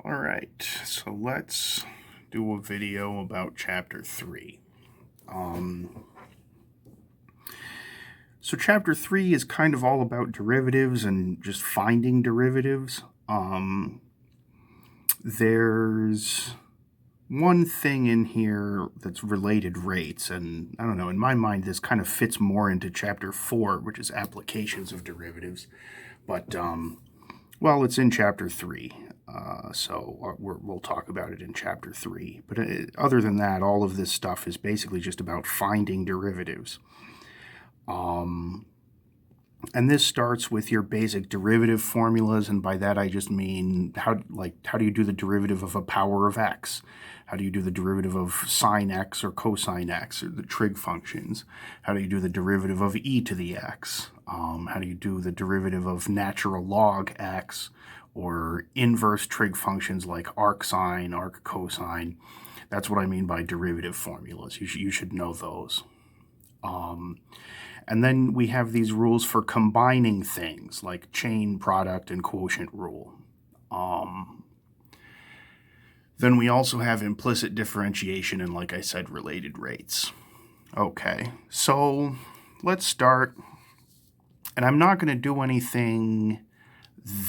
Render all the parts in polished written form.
All right, so let's do a video about Chapter 3. So Chapter 3 is kind of all about derivatives and just finding derivatives. There's one thing in here that's related rates, and I don't know, in my mind this kind of fits more into Chapter 4, which is applications of derivatives. But, well, it's in Chapter 3. So we'll talk about it in Chapter 3. But other than that, all of this stuff is basically just about finding derivatives. And this starts with your basic derivative formulas, and by that I just mean how do you do the derivative of a power of x? How do you do the derivative of sine x or cosine x, or the trig functions? How do you do the derivative of e to the x? How do you do the derivative of natural log x, or inverse trig functions like arcsine, arccosine? That's what I mean by derivative formulas. You should know those. And then we have these rules for combining things, like chain product and quotient rule. Then we also have implicit differentiation and, like I said, related rates. Okay, so let's start. And I'm not going to do anything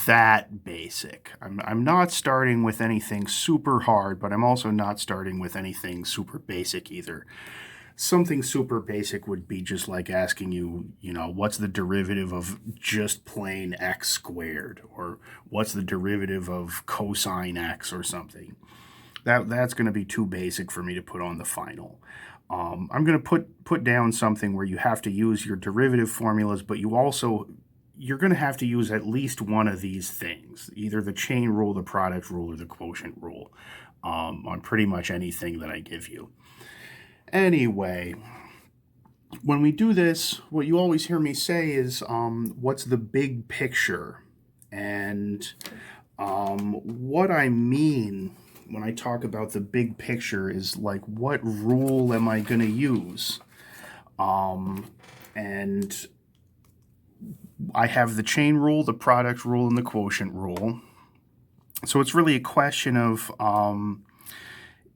that basic. I'm not starting with anything super hard, but I'm also not starting with anything super basic either. Something super basic would be just like asking you, what's the derivative of just plain x squared? Or what's the derivative of cosine x or something? That's going to be too basic for me to put on the final. I'm going to put down something where you have to use your derivative formulas, but you're going to have to use at least one of these things, either the chain rule, the product rule, or the quotient rule, on pretty much anything that I give you. Anyway, when we do this, what you always hear me say is, what's the big picture? And what I mean when I talk about the big picture is like, what rule am I going to use? And I have the chain rule, the product rule, and the quotient rule. So it's really a question of,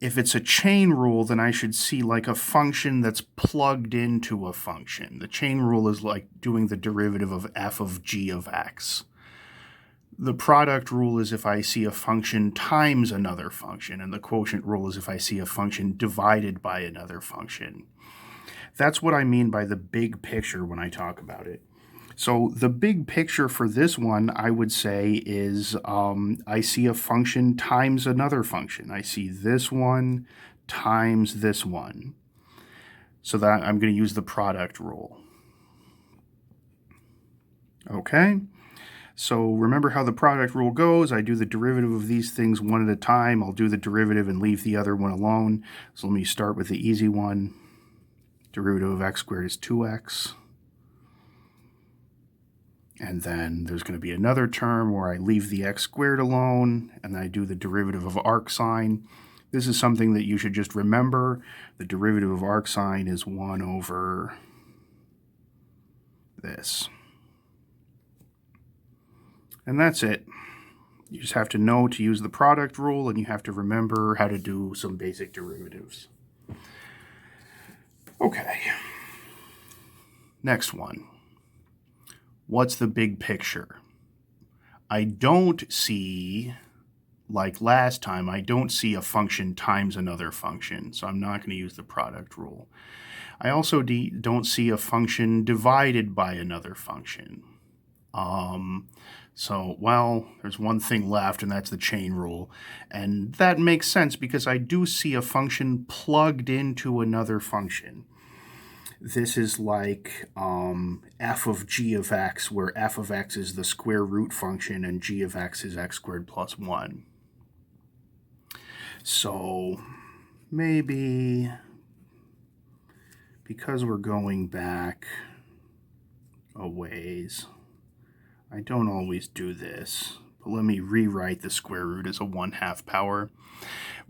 if it's a chain rule, then I should see like a function that's plugged into a function. The chain rule is like doing the derivative of f of g of x. The product rule is if I see a function times another function, and the quotient rule is if I see a function divided by another function. That's what I mean by the big picture when I talk about it. So the big picture for this one, I would say, is I see a function times another function. I see this one times this one. So that I'm going to use the product rule. Okay? So remember how the product rule goes. I do the derivative of these things one at a time. I'll do the derivative and leave the other one alone. So let me start with the easy one. Derivative of x squared is 2x. And then there's going to be another term where I leave the x squared alone, and then I do the derivative of arcsine. This is something that you should just remember. The derivative of arcsine is 1 over this. And that's it. You just have to know to use the product rule, and you have to remember how to do some basic derivatives. Okay. Next one. What's the big picture? I don't see, like last time, I don't see a function times another function, so I'm not going to use the product rule. I also don't see a function divided by another function. So, well, there's one thing left, and that's the chain rule. And that makes sense because I do see a function plugged into another function. This is like f of g of x, where f of x is the square root function and g of x is x squared plus 1. So maybe because we're going back a ways, I don't always do this, but let me rewrite the square root as a 1/2 power.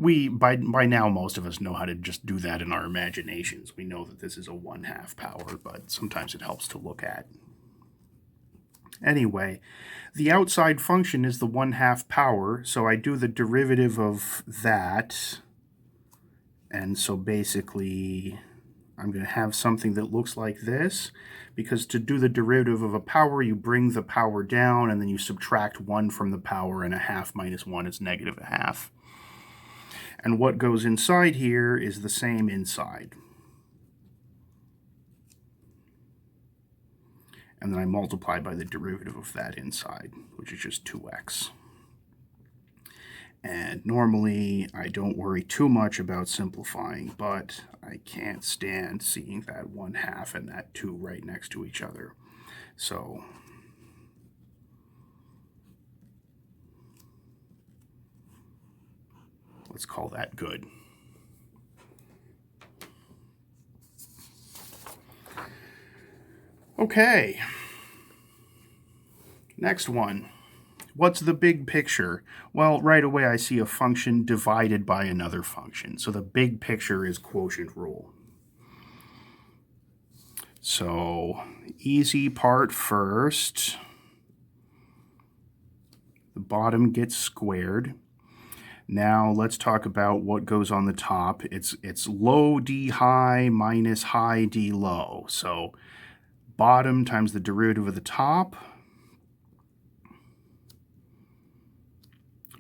By now, most of us know how to just do that in our imaginations. We know that this is a 1/2 power, but sometimes it helps to look at. Anyway, the outside function is the 1/2 power, so I do the derivative of that. And so basically, I'm going to have something that looks like this, because to do the derivative of a power, you bring the power down, and then you subtract 1 from the power, and 1/2 minus 1 is negative 1/2. And what goes inside here is the same inside. And then I multiply by the derivative of that inside, which is just 2x. And normally I don't worry too much about simplifying, but I can't stand seeing that 1/2 and that 2 right next to each other. So let's call that good. Okay, next one. What's the big picture? Well, right away I see a function divided by another function. So the big picture is quotient rule. So easy part first. The bottom gets squared. Now let's talk about what goes on the top. It's low d high minus high d low. So bottom times the derivative of the top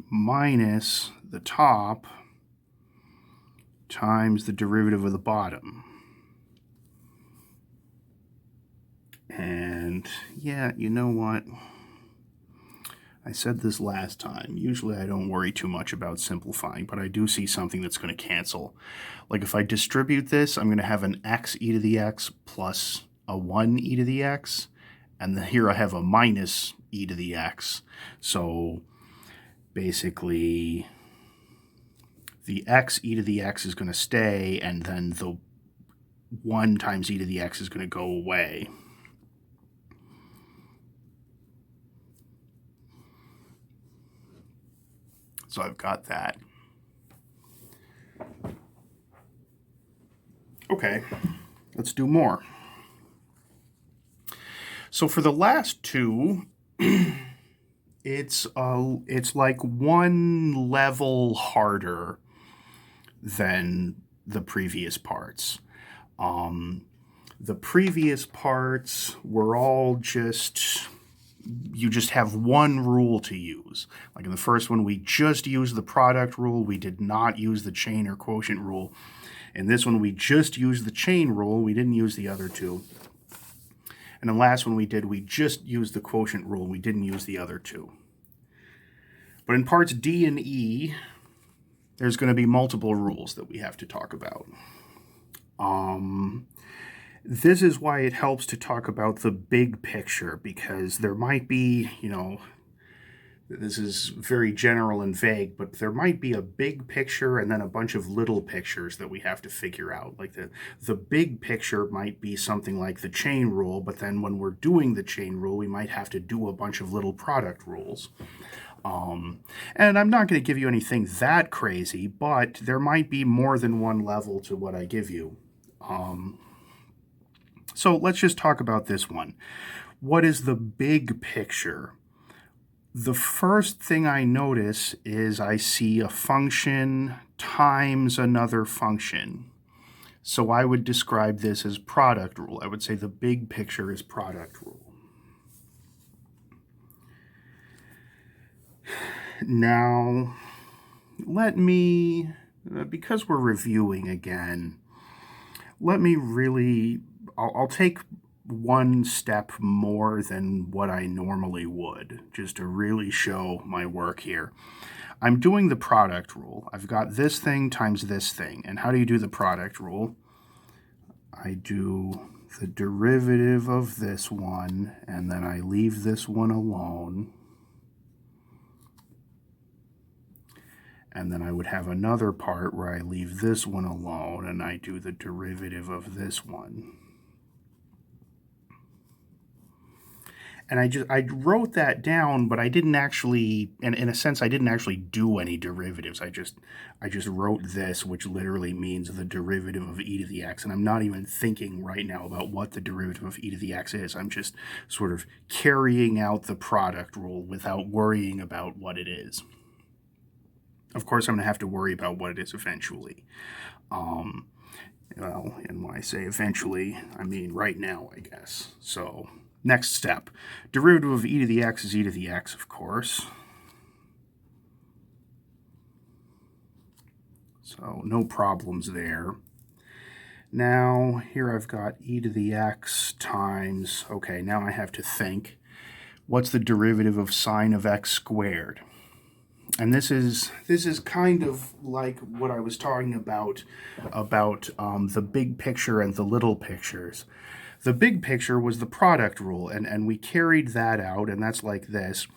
minus the top times the derivative of the bottom. And yeah, you know what? I said this last time. Usually I don't worry too much about simplifying, but I do see something that's going to cancel. Like if I distribute this, I'm going to have an x e to the x plus a 1 e to the x, and then here I have a minus e to the x. So basically the x e to the x is going to stay, and then the 1 times e to the x is going to go away. So I've got that. Okay, let's do more. So for the last two, it's like one level harder than the previous parts. The previous parts were all just, you just have one rule to use. Like in the first one, we just used the product rule. We did not use the chain or quotient rule. In this one, we just used the chain rule. We didn't use the other two. And the last one we did, we just used the quotient rule. We didn't use the other two. But in parts D and E, there's going to be multiple rules that we have to talk about. This is why it helps to talk about the big picture, because there might be, this is very general and vague, but there might be a big picture and then a bunch of little pictures that we have to figure out. Like the big picture might be something like the chain rule, but then when we're doing the chain rule, we might have to do a bunch of little product rules. And I'm not going to give you anything that crazy, but there might be more than one level to what I give you. So let's just talk about this one. What is the big picture? The first thing I notice is I see a function times another function. So I would describe this as product rule. I would say the big picture is product rule. Now, let me, because we're reviewing again, let me really, I'll take one step more than what I normally would, just to really show my work here. I'm doing the product rule. I've got this thing times this thing. And how do you do the product rule? I do the derivative of this one, and then I leave this one alone. And then I would have another part where I leave this one alone, and I do the derivative of this one. And I wrote that down, but I didn't actually, in a sense, I didn't actually do any derivatives. I just wrote this, which literally means the derivative of e to the x. And I'm not even thinking right now about what the derivative of e to the x is. I'm just sort of carrying out the product rule without worrying about what it is. Of course, I'm going to have to worry about what it is eventually. Well, and when I say eventually, I mean right now, I guess. So, next step. Derivative of e to the x is e to the x, of course. So, no problems there. Now, here I've got e to the x times, okay, now I have to think, what's the derivative of sine of x squared? And this is kind of like what I was talking about the big picture and the little pictures. The big picture was the product rule, and we carried that out, and that's like this.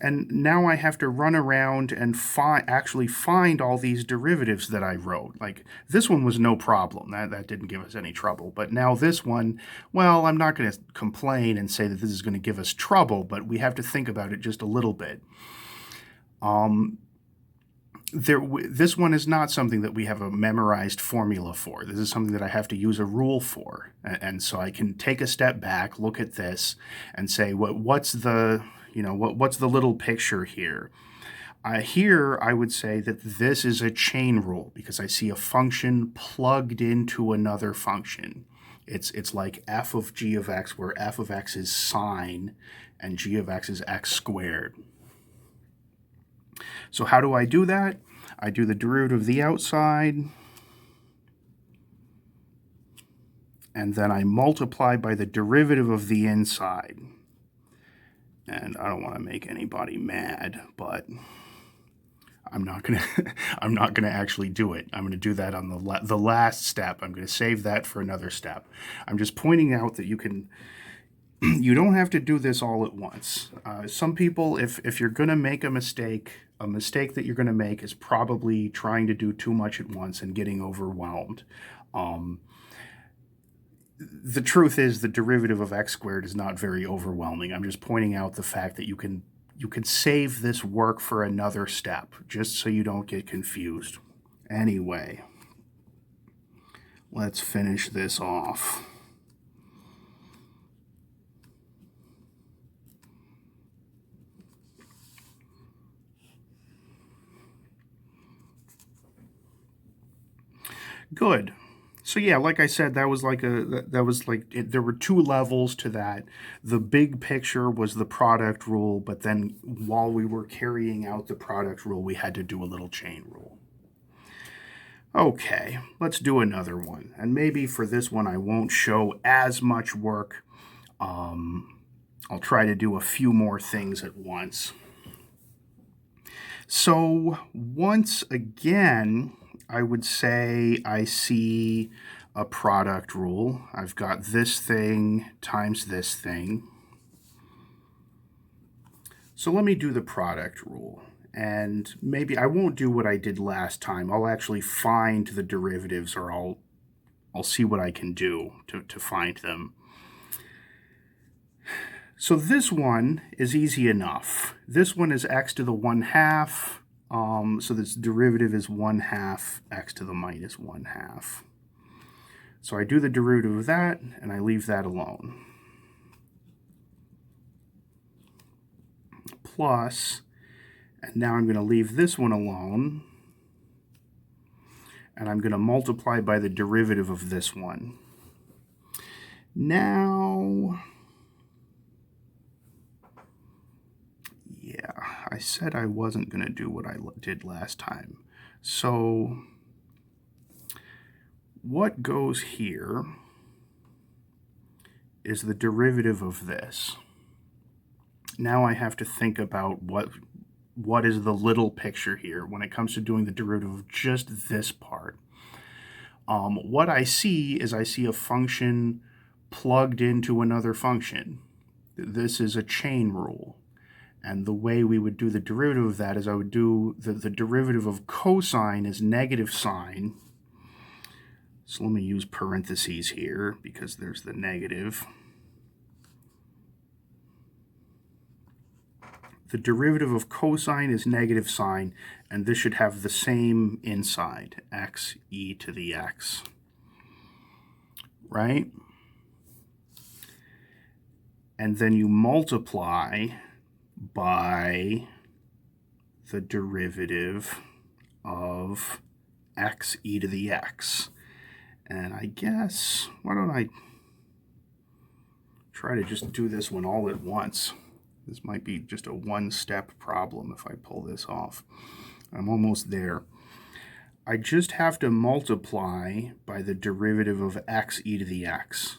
And now I have to run around and actually find all these derivatives that I wrote. Like, this one was no problem. That didn't give us any trouble. But now this one, well, I'm not going to complain and say that this is going to give us trouble, but we have to think about it just a little bit. This one is not something that we have a memorized formula for. This is something that I have to use a rule for. And so I can take a step back, look at this, and say, what's the little picture here? Here, I would say that this is a chain rule because I see a function plugged into another function. It's like f of g of x, where f of x is sine and g of x is x squared. So how do I do that? I do the derivative of the outside, and then I multiply by the derivative of the inside. And I don't want to make anybody mad, but I'm not gonna actually do it. I'm gonna do that on the last step. I'm gonna save that for another step. I'm just pointing out that you don't have to do this all at once. Some people, if you're gonna make a mistake that you're gonna make is probably trying to do too much at once and getting overwhelmed. The truth is the derivative of x squared is not very overwhelming. I'm just pointing out the fact that you can save this work for another step, just so you don't get confused. Anyway, let's finish this off. Good. So yeah, like I said, there were two levels to that. The big picture was the product rule, but then while we were carrying out the product rule, we had to do a little chain rule. Okay, let's do another one. And maybe for this one, I won't show as much work. I'll try to do a few more things at once. So once again, I would say I see a product rule. I've got this thing times this thing. So let me do the product rule. And maybe I won't do what I did last time. I'll actually find the derivatives, or I'll see what I can do to find them. So this one is easy enough. This one is x to the 1/2. So this derivative is 1/2 x to the minus 1/2. So I do the derivative of that, and I leave that alone. Plus, and now I'm going to leave this one alone, and I'm going to multiply by the derivative of this one. Now, yeah, I said I wasn't going to do what I did last time. So what goes here is the derivative of this. Now I have to think about what is the little picture here when it comes to doing the derivative of just this part. What I see is I see a function plugged into another function. This is a chain rule. And the way we would do the derivative of that is I would do the derivative of cosine is negative sine. So let me use parentheses here because there's the negative. the derivative of cosine is negative sine, and this should have the same inside, x e to the x, right? And then you multiply by the derivative of x e to the x. And I guess, why don't I try to just do this one all at once? This might be just a one-step problem if I pull this off. I'm almost there. I just have to multiply by the derivative of x e to the x.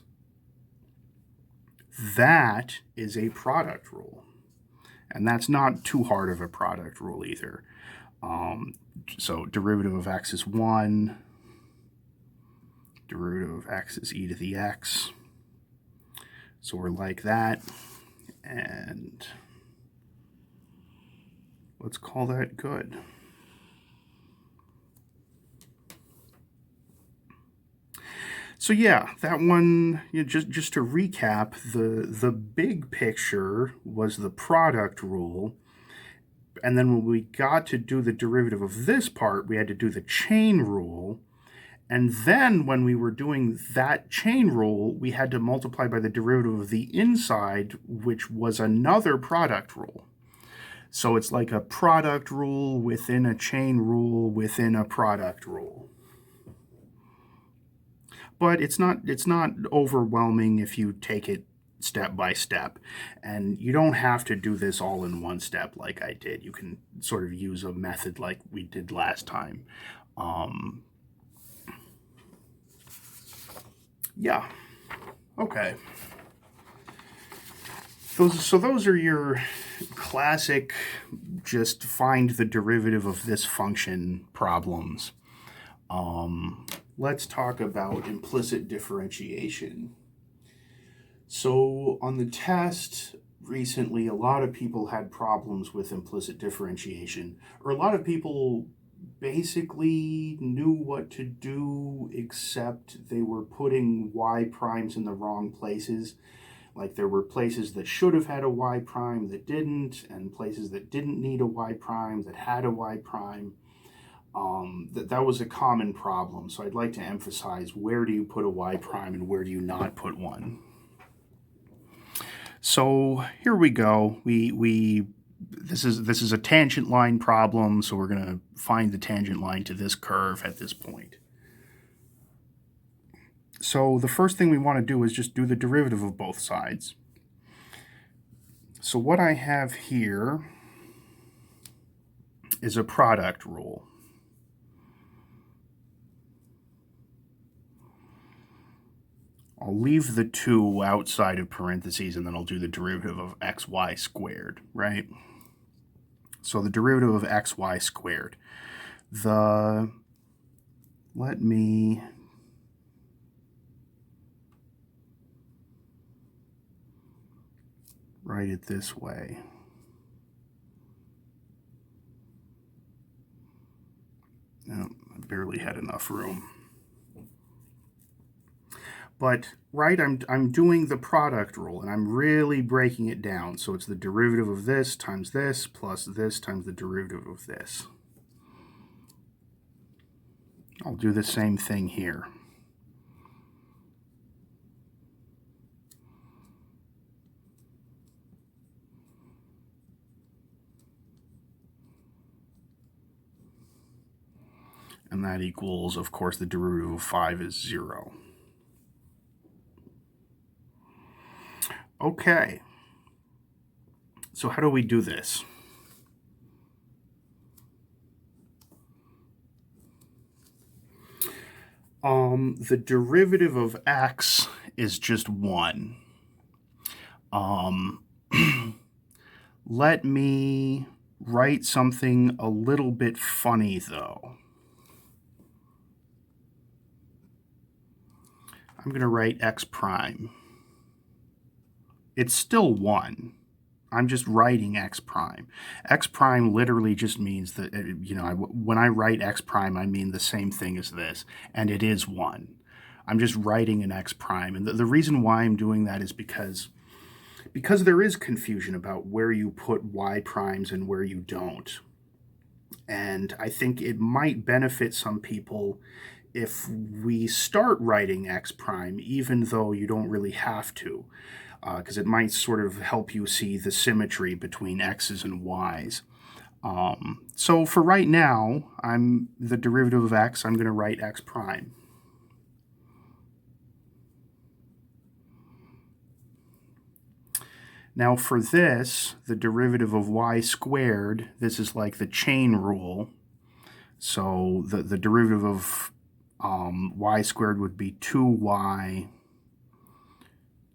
That is a product rule. And that's not too hard of a product rule either. So derivative of x is 1. Derivative of x is e to the x. So we're like that. And let's call that good. So yeah, that one, just to recap, the big picture was the product rule. And then when we got to do the derivative of this part, we had to do the chain rule. And then when we were doing that chain rule, we had to multiply by the derivative of the inside, which was another product rule. So it's like a product rule within a chain rule within a product rule. But it's not overwhelming if you take it step by step. And you don't have to do this all in one step like I did. You can sort of use a method like we did last time. Yeah. Okay. Those are your classic just find the derivative of this function problems. Let's talk about implicit differentiation. So on the test recently, a lot of people had problems with implicit differentiation, or a lot of people basically knew what to do, except they were putting y primes in the wrong places. Like there were places that should have had a y prime that didn't, and places that didn't need a y prime that had a y prime. That was a common problem. So I'd like to emphasize, where do you put a y prime and where do you not put one? So here we go. This is a tangent line problem, so we're going to find the tangent line to this curve at this point. So the first thing we want to do is just do the derivative of both sides. So what I have here is a product rule. I'll leave the 2 outside of parentheses, and then I'll do the derivative of xy squared, right? So the derivative of xy squared. Let me write it this way. No, I barely had enough room. But, right, I'm doing the product rule, and I'm really breaking it down. So it's the derivative of this times this plus this times the derivative of this. I'll do the same thing here. And that equals, of course, the derivative of 5 is 0. Okay, so how do we do this? The derivative of x is just 1. Let me write something a little bit funny, though. I'm going to write x prime. It's still 1. I'm just writing x prime. X prime literally just means that, when I write x prime, I mean the same thing as this, and it is 1. I'm just writing an x prime. And the reason why I'm doing that is because because there is confusion about where you put y primes and where you don't. And I think it might benefit some people if we start writing x prime, even though you don't really have to, because it might sort of help you see the symmetry between x's and y's. So for right now, the derivative of x, I'm going to write x prime. Now for this, the derivative of y squared, this is like the chain rule. So the derivative of y squared would be 2y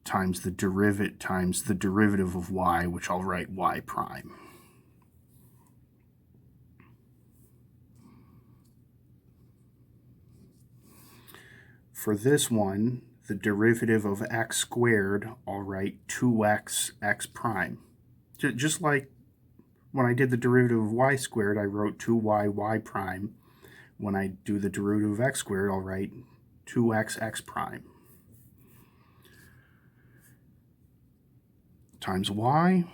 times the derivative of y, which I'll write y prime. For this one, the derivative of x squared, I'll write 2x x prime. Just like when I did the derivative of y squared, I wrote 2y y prime. When I do the derivative of x squared, I'll write 2x x prime times y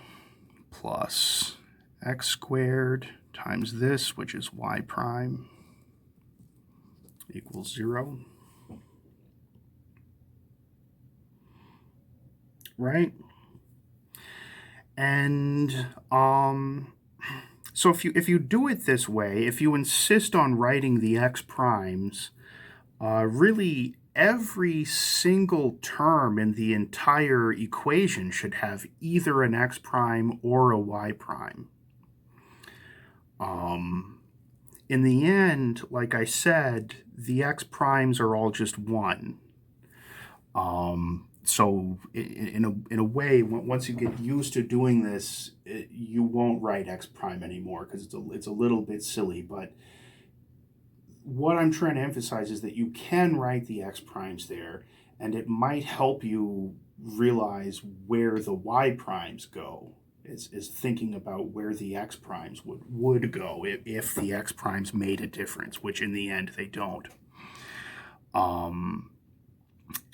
plus x squared times this, which is y prime, equals 0. Right? And so if you do it this way, if you insist on writing the x primes, really every single term in the entire equation should have either an x prime or a y prime. In the end, like I said, the x primes are all just 1. So in a way, once you get used to doing this, you won't write x prime anymore because it's a little bit silly. But what I'm trying to emphasize is that you can write the x primes there, and it might help you realize where the y primes go, is thinking about where the x primes would go if the x primes made a difference, which in the end they don't.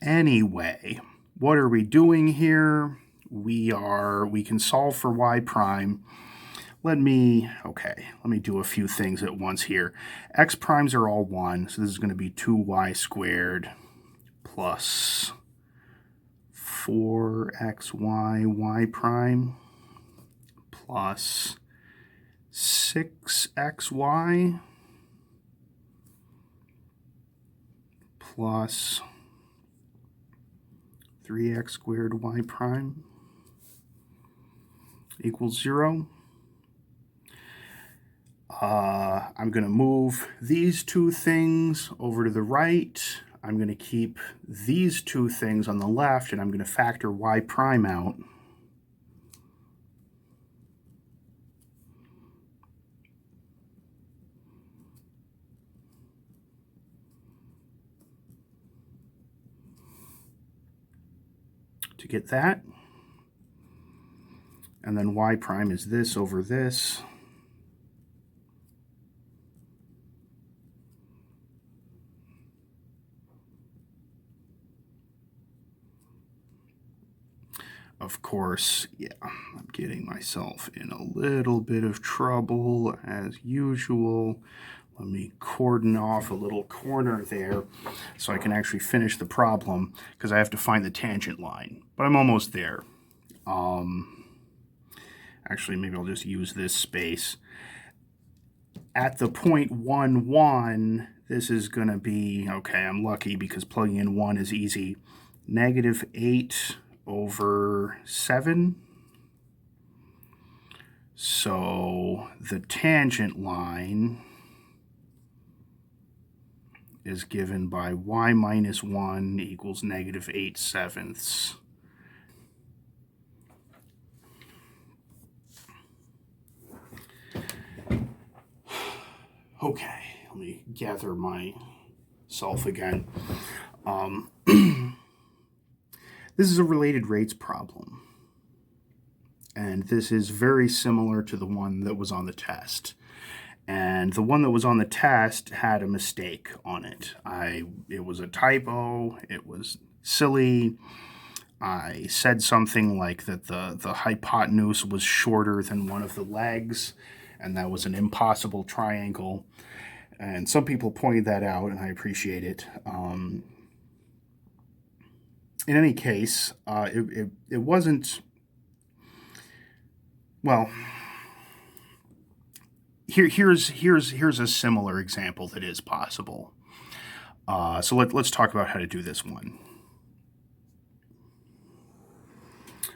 Anyway, what are we doing here? We can solve for y prime. Let me do a few things at once here. X primes are all 1, so this is going to be 2y squared plus 4xy y prime plus 6xy plus 3x squared y prime equals 0. I'm going to move these two things over to the right. I'm going to keep these two things on the left, and I'm going to factor y prime out. To get that. And then y prime is this over this. Of course, yeah, I'm getting myself in a little bit of trouble as usual. Let me cordon off a little corner there so I can actually finish the problem, because I have to find the tangent line. But I'm almost there. Actually, maybe I'll just use this space. At the point 1, 1, this is going to be, okay, I'm lucky because plugging in 1 is easy, negative 8 over 7. So the tangent line is given by y minus 1 equals negative 8/7. Okay, let me gather myself again. This is a related rates problem. And this is very similar to the one that was on the test. And the one that was on the test had a mistake on it. It was a typo. It was silly. I said something like that the hypotenuse was shorter than one of the legs, and that was an impossible triangle. And some people pointed that out, and I appreciate it. In any case, it wasn't, well, here's a similar example that is possible. So let's talk about how to do this one.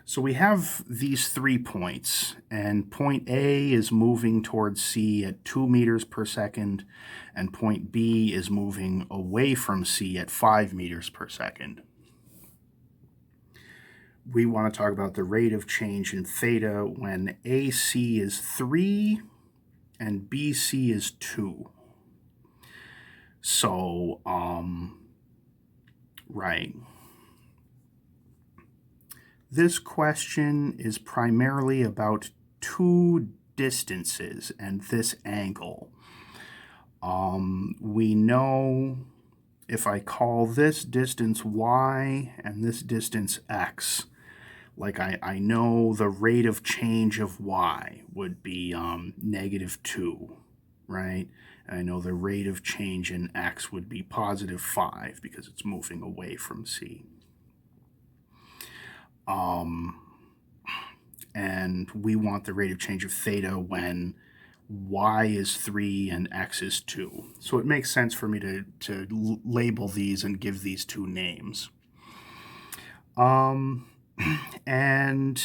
So we have these 3 points, and point A is moving towards C at 2 meters per second, and point B is moving away from C at 5 meters per second. We want to talk about the rate of change in theta when AC is 3 and BC is 2. So, right. This question is primarily about 2 distances and this angle. We know if I call this distance y and this distance x, like I know the rate of change of y would be -2, right? And I know the rate of change in x would be +5 because it's moving away from C. And we want the rate of change of theta when y is 3 and x is 2. So it makes sense for me to label these and give these 2 names. And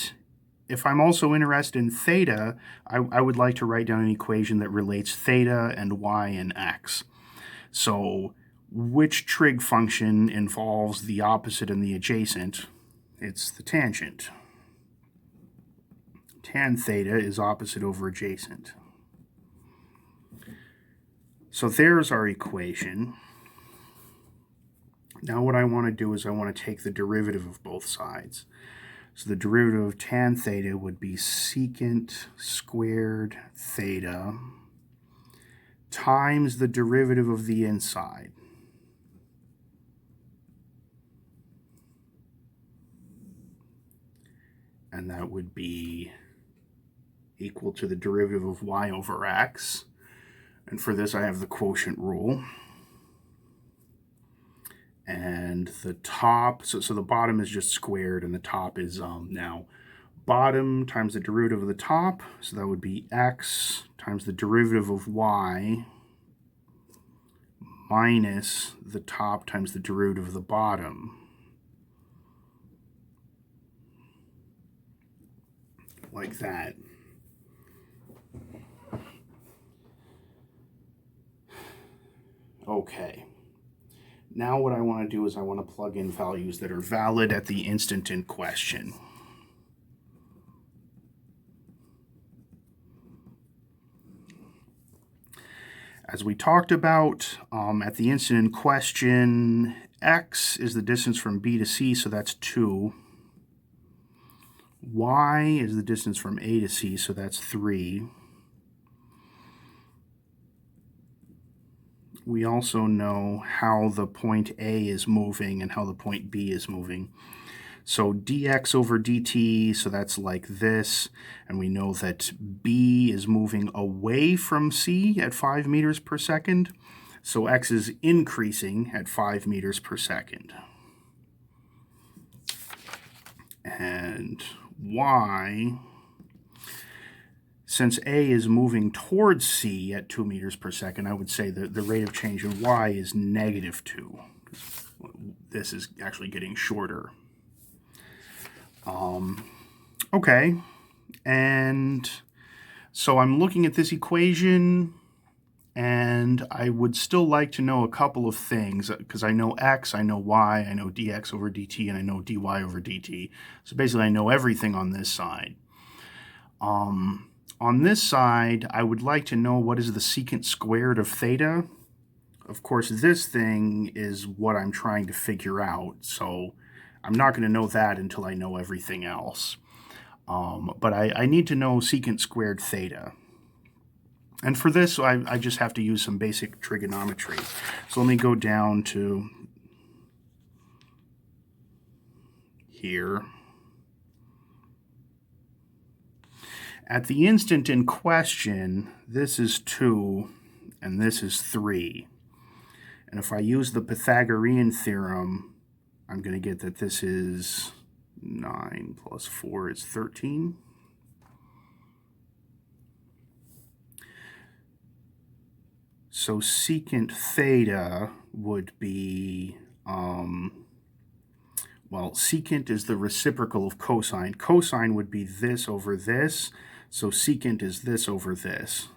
if I'm also interested in theta, I would like to write down an equation that relates theta and y and x. So which trig function involves the opposite and the adjacent? It's the tangent. Tan theta is opposite over adjacent. So there's our equation. Now what I want to do is I want to take the derivative of both sides. So the derivative of tan theta would be secant squared theta times the derivative of the inside. And that would be equal to the derivative of y over x. And for this I have the quotient rule. And the top, so the bottom is just squared, and the top is now bottom times the derivative of the top, so that would be x times the derivative of y minus the top times the derivative of the bottom. Like that. Okay. Now what I want to do is I want to plug in values that are valid at the instant in question. As we talked about, at the instant in question, x is the distance from B to C, so that's 2. Y is the distance from A to C, so that's 3. We also know how the point A is moving and how the point B is moving. So dx over dt, so that's like this, and we know that B is moving away from C at 5 meters per second, so x is increasing at 5 meters per second. And y, since A is moving towards C at 2 meters per second, I would say that the rate of change in y is -2. This is actually getting shorter. Okay, and so I'm looking at this equation, and I would still like to know a couple of things, because I know x, I know y, I know dx over dt, and I know dy over dt. So basically I know everything on this side. On this side, I would like to know what is the secant squared of theta. Of course, this thing is what I'm trying to figure out, so I'm not going to know that until I know everything else. But I need to know secant squared theta. And for this, I just have to use some basic trigonometry. So let me go down to here. At the instant in question, this is 2 and this is 3. And if I use the Pythagorean theorem, I'm going to get that this is 9 plus 4 is 13. So secant theta would be, well, secant is the reciprocal of cosine. Cosine would be this over this, so secant is this over this.